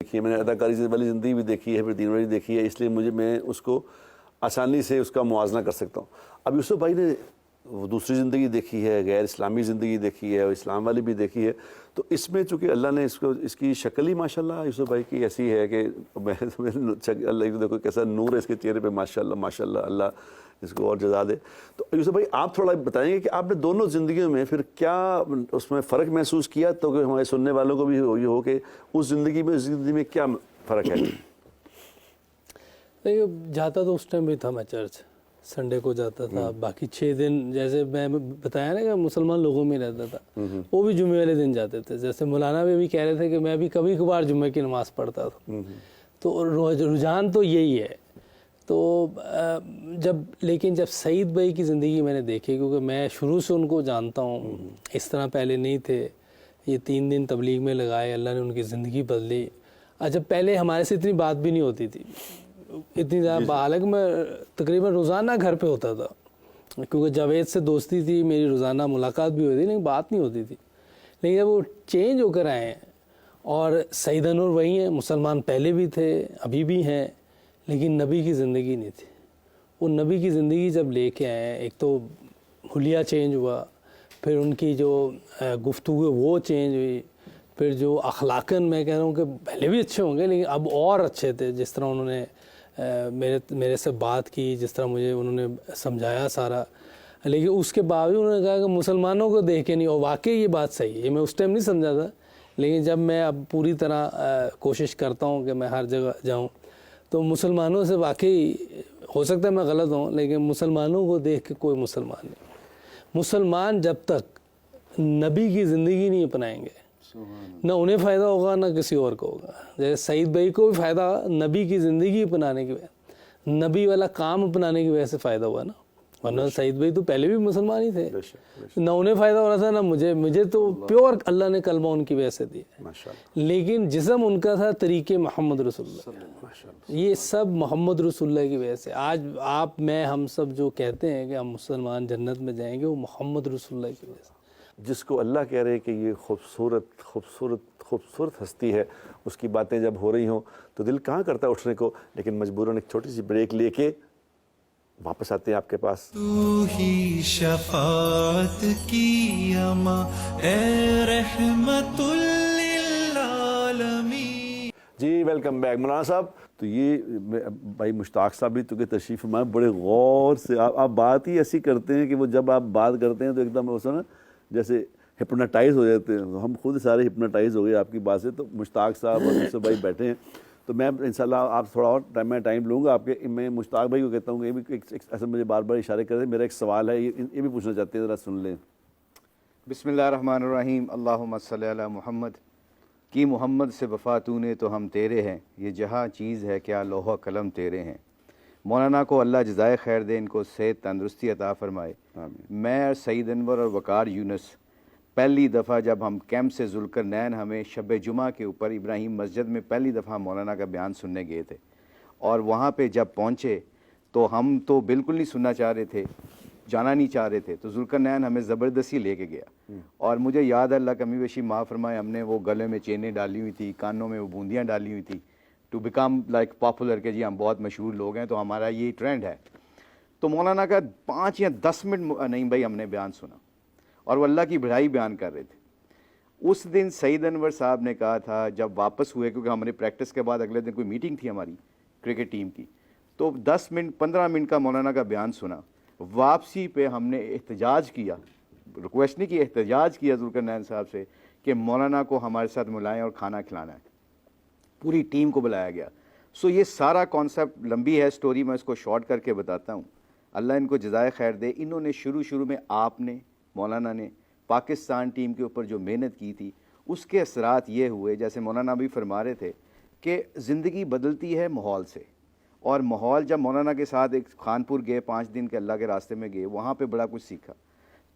دیکھی ہے, میں نے اداکاری والی زندگی بھی دیکھی ہے, پھر دین والی دیکھی ہے, اس لیے میں اس کو آسانی سے اس کا موازنہ کر سکتا ہوں. اب یوسف بھائی نے وہ دوسری زندگی دیکھی ہے, غیر اسلامی زندگی دیکھی ہے, اور اسلام والی بھی دیکھی ہے, تو اس میں چونکہ اللہ نے اس کی شکل ہی ماشاءاللہ یوسف بھائی کی ایسی ہے کہ اللہ دیکھو کیسا نور ہے اس کے چہرے پہ, ماشاءاللہ ماشاءاللہ, اللہ اس کو اور جزا دے. تو یوسف بھائی آپ تھوڑا بتائیں گے کہ آپ نے دونوں زندگیوں میں پھر کیا اس میں فرق محسوس کیا, تو کہ ہمارے سننے والوں کو بھی یہ ہو کہ اس زندگی میں کیا فرق ہے؟ جاتا تو اس ٹائم بھی تھا میں چرچ, سنڈے کو جاتا تھا, باقی 6 دن جیسے میں بتایا نا کہ مسلمان لوگوں میں رہتا تھا, وہ بھی جمعے والے دن جاتے تھے. جیسے مولانا بھی کہہ رہے تھے کہ میں بھی کبھی کبھار جمعے کی نماز پڑھتا تھا. تو رجحان تو یہی ہے. تو لیکن جب سعید بھائی کی زندگی میں نے دیکھی, کیونکہ میں شروع سے ان کو جانتا ہوں, اس طرح پہلے نہیں تھے, یہ 3 دن تبلیغ میں لگائے, اللہ نے ان کی زندگی بدلی. جب پہلے ہمارے سے اتنی بات بھی نہیں ہوتی تھی, اتنی زیادہ, حالانکہ میں تقریباً روزانہ گھر پہ ہوتا تھا, کیونکہ جاوید سے دوستی تھی میری, روزانہ ملاقات بھی ہوتی تھی, لیکن بات نہیں ہوتی تھی. لیکن جب وہ چینج ہو کر آئے ہیں, اور سعید انور وہی ہیں, مسلمان پہلے بھی تھے ابھی بھی ہیں, لیکن نبی کی زندگی نہیں تھی. وہ نبی کی زندگی جب لے کے آئے ہیں, ایک تو حلیہ چینج ہوا, پھر ان کی جو گفتگو وہ چینج ہوئی, پھر جو اخلاقاً میں کہہ رہا ہوں کہ پہلے بھی اچھے ہوں گے لیکن اب اور اچھے تھے. جس طرح انہوں نے میرے سے بات کی, جس طرح مجھے انہوں نے سمجھایا سارا, لیکن اس کے باوجود انہوں نے کہا کہ مسلمانوں کو دیکھ کے نہیں. اور واقعی یہ بات صحیح ہے, یہ میں اس ٹائم نہیں سمجھا تھا, لیکن جب میں اب پوری طرح کوشش کرتا ہوں کہ میں ہر جگہ جاؤں, تو مسلمانوں سے واقعی, ہو سکتا ہے میں غلط ہوں, لیکن مسلمانوں کو دیکھ کے کوئی مسلمان نہیں. مسلمان جب تک نبی کی زندگی نہیں اپنائیں گے, نہ انہیں فائدہ ہوگا نہ کسی اور کو ہوگا. جیسے سعید بھائی کو بھی فائدہ نبی کی زندگی اپنانے کی وجہ, نبی والا کام اپنانے کی وجہ سے فائدہ ہوا نا, ورنہ سعید بھائی تو پہلے بھی مسلمان ہی تھے, نہ انہیں فائدہ ہو رہا تھا نہ مجھے تو پیور اللہ نے کلمہ ان کی وجہ سے دیا. لیکن جسم ان کا تھا طریقے محمد رسول اللہ, یہ سب محمد رسول اللہ کی وجہ سے. آج آپ میں ہم سب جو کہتے ہیں کہ ہم مسلمان جنت میں جائیں گے, وہ محمد رسول اللہ کی وجہ سے. جس کو اللہ کہہ رہے کہ یہ خوبصورت خوبصورت خوبصورت ہستی ہے, اس کی باتیں جب ہو رہی ہوں تو دل کہاں کرتا ہے اٹھنے کو, لیکن مجبوراً ایک چھوٹی سی بریک لے کے واپس آتے ہیں آپ کے پاس. تو ہی شفاعت کی اما اے رحمت للعالمین. جی ویلکم بیک مولانا صاحب. تو یہ بھائی مشتاق صاحب بھی تو کہ تشریف فرمائے, بڑے غور سے آپ بات ہی ایسی کرتے ہیں کہ وہ جب آپ بات کرتے ہیں تو ایک دم نا جیسے ہپناٹائز ہو جاتے ہیں. ہم خود سارے ہپناٹائز ہو گئے آپ کی بات سے. تو مشتاق صاحب اور یوسف بھائی بیٹھے ہیں, تو میں انشاءاللہ آپ تھوڑا اور ٹائم لوں گا آپ کے. میں مشتاق بھائی کو کہتا ہوں کہ یہ بھی ایسا مجھے بار بار اشارے کرتے ہیں, میرا ایک سوال ہے, یہ بھی پوچھنا چاہتے ہیں, ذرا سن لیں. بسم اللہ الرحمن الرحیم. اللہم صلی علی محمد. کی محمد سے وفا تو نے تو ہم تیرے ہیں, یہ جہاں چیز ہے کیا لوح قلم تیرے ہیں. مولانا کو اللہ جزائے خیر دے, ان کو صحت تندرستی عطا فرمائے. میں سعید انور اور وقار یونس پہلی دفعہ جب ہم کیمپ سے ذوالقرنین, ہمیں شب جمعہ کے اوپر ابراہیم مسجد میں پہلی دفعہ مولانا کا بیان سننے گئے تھے, اور وہاں پہ جب پہنچے تو ہم تو بالکل نہیں سننا چاہ رہے تھے, جانا نہیں چاہ رہے تھے. تو ذوالقرنین ہمیں زبردستی لے کے گیا, اور مجھے یاد ہے, اللہ کمی بیشی معاف فرمائے, ہم نے وہ گلے میں چینیں ڈالی ہوئی تھی, کانوں میں وہ بوندیاں ڈالی ہوئی تھی, ٹو بیکم لائک پاپولر, کہ جی ہم بہت مشہور لوگ ہیں تو ہمارا یہ ٹرینڈ ہے. تو مولانا کا 5 یا 10 منٹ نہیں بھائی ہم نے بیان سنا, اور وہ اللہ کی بڑائی بیان کر رہے تھے. اس دن سعید انور صاحب نے کہا تھا جب واپس ہوئے, کیونکہ ہماری پریکٹس کے بعد اگلے دن کوئی میٹنگ تھی ہماری کرکٹ ٹیم کی, تو 10 منٹ 15 منٹ کا مولانا کا بیان سنا. واپسی پہ ہم نے احتجاج کیا, ریکویسٹ نہیں کی, احتجاج کیا ذوالقرنین صاحب سے کہ مولانا کو ہمارے ساتھ ملائیں اور کھانا کھلانا ہے. پوری ٹیم کو بلایا گیا. سو یہ سارا کانسیپٹ لمبی ہے سٹوری, میں اس کو شارٹ کر کے بتاتا ہوں. اللہ ان کو جزائے خیر دے. انہوں نے شروع میں آپ نے, مولانا نے پاکستان ٹیم کے اوپر جو محنت کی تھی, اس کے اثرات یہ ہوئے, جیسے مولانا بھی فرما رہے تھے کہ زندگی بدلتی ہے ماحول سے. اور ماحول, جب مولانا کے ساتھ ایک خانپور گئے, 5 دن کے اللہ کے راستے میں گئے, وہاں پہ بڑا کچھ سیکھا.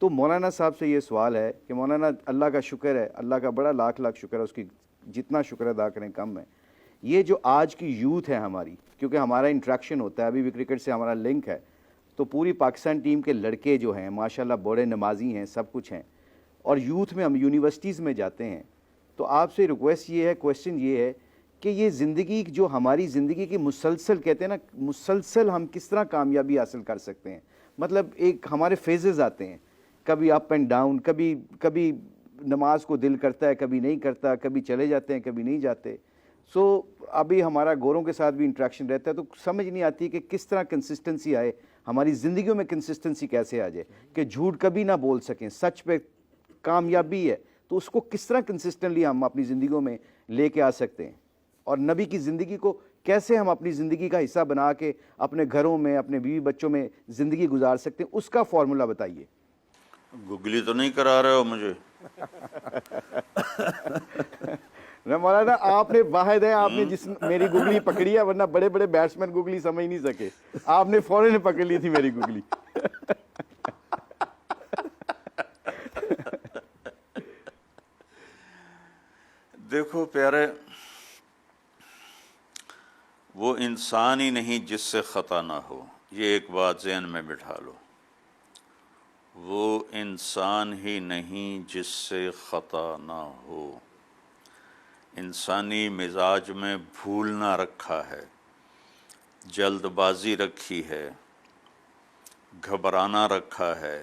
تو مولانا صاحب سے یہ سوال ہے کہ مولانا, اللہ کا شکر ہے, اللہ کا بڑا لاکھ شکر ہے, اس کی جتنا شکر ادا کریں کم ہے. یہ جو آج کی یوتھ ہے ہماری, کیونکہ ہمارا انٹریکشن ہوتا ہے, ابھی بھی کرکٹ سے ہمارا لنک ہے, تو پوری پاکستان ٹیم کے لڑکے جو ہیں ماشاءاللہ بڑے نمازی ہیں, سب کچھ ہیں, اور یوتھ میں ہم یونیورسٹیز میں جاتے ہیں. تو آپ سے ریکویسٹ یہ ہے, کویسچن یہ ہے کہ یہ زندگی جو ہماری زندگی کی مسلسل کہتے ہیں نا، مسلسل ہم کس طرح کامیابی حاصل کر سکتے ہیں. مطلب ایک ہمارے فیزز آتے ہیں، کبھی اپ اینڈ ڈاؤن، کبھی نماز کو دل کرتا ہے، کبھی نہیں کرتا، کبھی چلے جاتے ہیں، کبھی نہیں جاتے. سو ابھی ہمارا گوروں کے ساتھ بھی انٹریکشن رہتا ہے، تو سمجھ نہیں آتی کہ کس طرح کنسسٹنسی آئے ہماری زندگیوں میں، کنسسٹنسی کیسے آ جائے کہ جھوٹ کبھی نہ بول سکیں، سچ پہ کامیابی ہے. تو اس کو کس طرح کنسسٹنٹلی ہم اپنی زندگیوں میں لے کے آ سکتے ہیں، اور نبی کی زندگی کو کیسے ہم اپنی زندگی کا حصہ بنا کے اپنے گھروں میں، اپنے بیوی بچوں میں زندگی گزار سکتے ہیں، اس کا فارمولا بتائیے. گگلی تو نہیں کرا رہے ہو مجھے؟ مولانا آپ نے واحد ہے، آپ نے جس میری گگلی پکڑی ہے، ورنہ بڑے بڑے بیٹسمین گگلی سمجھ نہیں سکے، آپ نے فوراً پکڑ لی تھی میری گگلی. دیکھو پیارے، وہ انسان ہی نہیں جس سے خطا نہ ہو، یہ ایک بات ذہن میں بٹھا لو. وہ انسان ہی نہیں جس سے خطا نہ ہو. انسانی مزاج میں بھولنا رکھا ہے، جلد بازی رکھی ہے، گھبرانا رکھا ہے،